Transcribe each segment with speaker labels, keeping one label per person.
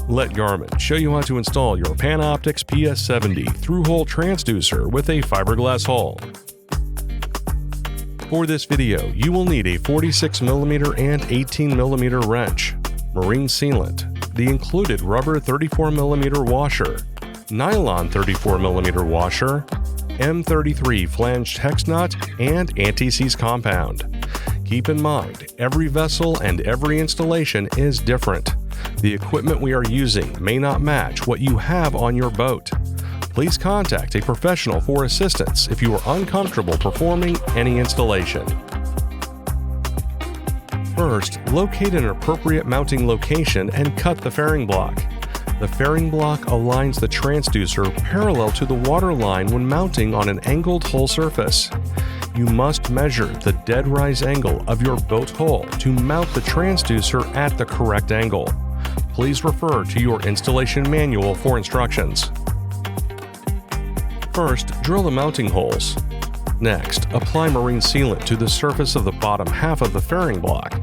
Speaker 1: Let Garmin show you how to install your Panoptix PS70 thru-hull transducer with a fiberglass hull. For this video, you will need a 46mm and 18mm wrench, marine sealant, the included rubber 34mm washer, nylon 34mm washer, M33 flanged hex nut, and anti-seize compound. Keep in mind, every vessel and every installation is different. The equipment we are using may not match what you have on your boat. Please contact a professional for assistance if you are uncomfortable performing any installation. First, locate an appropriate mounting location and cut the fairing block. The fairing block aligns the transducer parallel to the water line when mounting on an angled hull surface. You must measure the dead rise angle of your boat hull to mount the transducer at the correct angle. Please refer to your installation manual for instructions. First, drill the mounting holes. Next, apply marine sealant to the surface of the bottom half of the fairing block.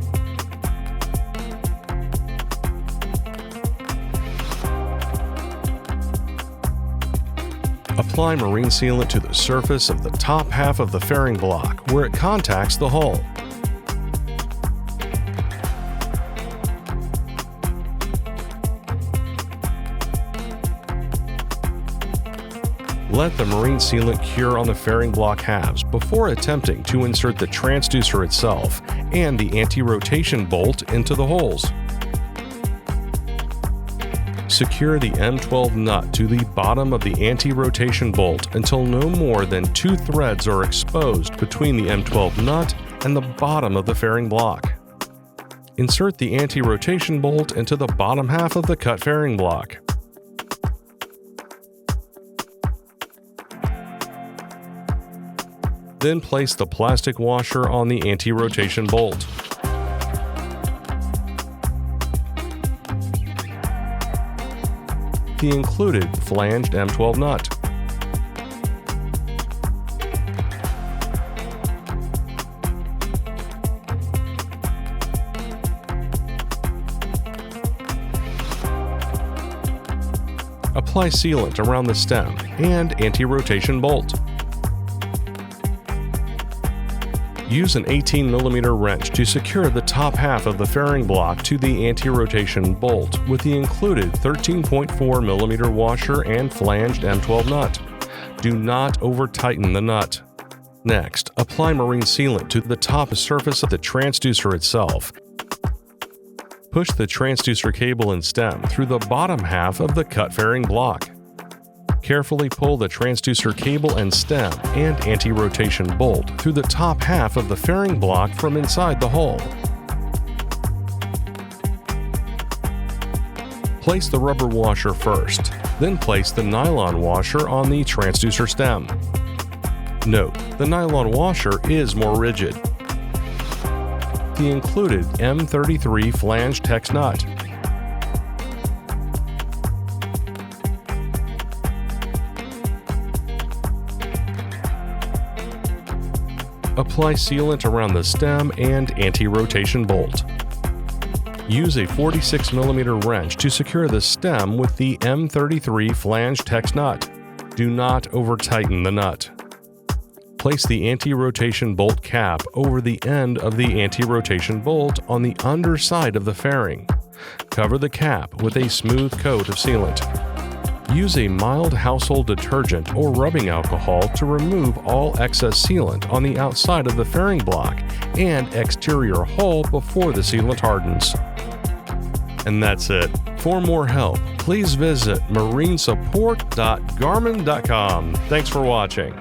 Speaker 1: Apply marine sealant to the surface of the top half of the fairing block where it contacts the hull. Let the marine sealant cure on the fairing block halves before attempting to insert the transducer itself and the anti-rotation bolt into the holes. Secure the M12 nut to the bottom of the anti-rotation bolt until no more than 2 threads are exposed between the M12 nut and the bottom of the fairing block. Insert the anti-rotation bolt into the bottom half of the cut fairing block. Then place the plastic washer on the anti-rotation bolt. The included flanged M12 nut. Apply sealant around the stem and anti-rotation bolt. Use an 18mm wrench to secure the top half of the fairing block to the anti-rotation bolt with the included 13.4mm washer and flanged M12 nut. Do not over-tighten the nut. Next, apply marine sealant to the top surface of the transducer itself. Push the transducer cable and stem through the bottom half of the cut fairing block. Carefully pull the transducer cable and stem and anti-rotation bolt through the top half of the fairing block from inside the hull. Place the rubber washer first, then place the nylon washer on the transducer stem. Note, the nylon washer is more rigid. The included M33 flanged hex nut. Apply sealant around the stem and anti-rotation bolt. Use a 46mm wrench to secure the stem with the M33 flanged hex nut. Do not over-tighten the nut. Place the anti-rotation bolt cap over the end of the anti-rotation bolt on the underside of the fairing. Cover the cap with a smooth coat of sealant. Use a mild household detergent or rubbing alcohol to remove all excess sealant on the outside of the fairing block and exterior hull before the sealant hardens. And that's it. For more help, please visit marinesupport.garmin.com. Thanks for watching.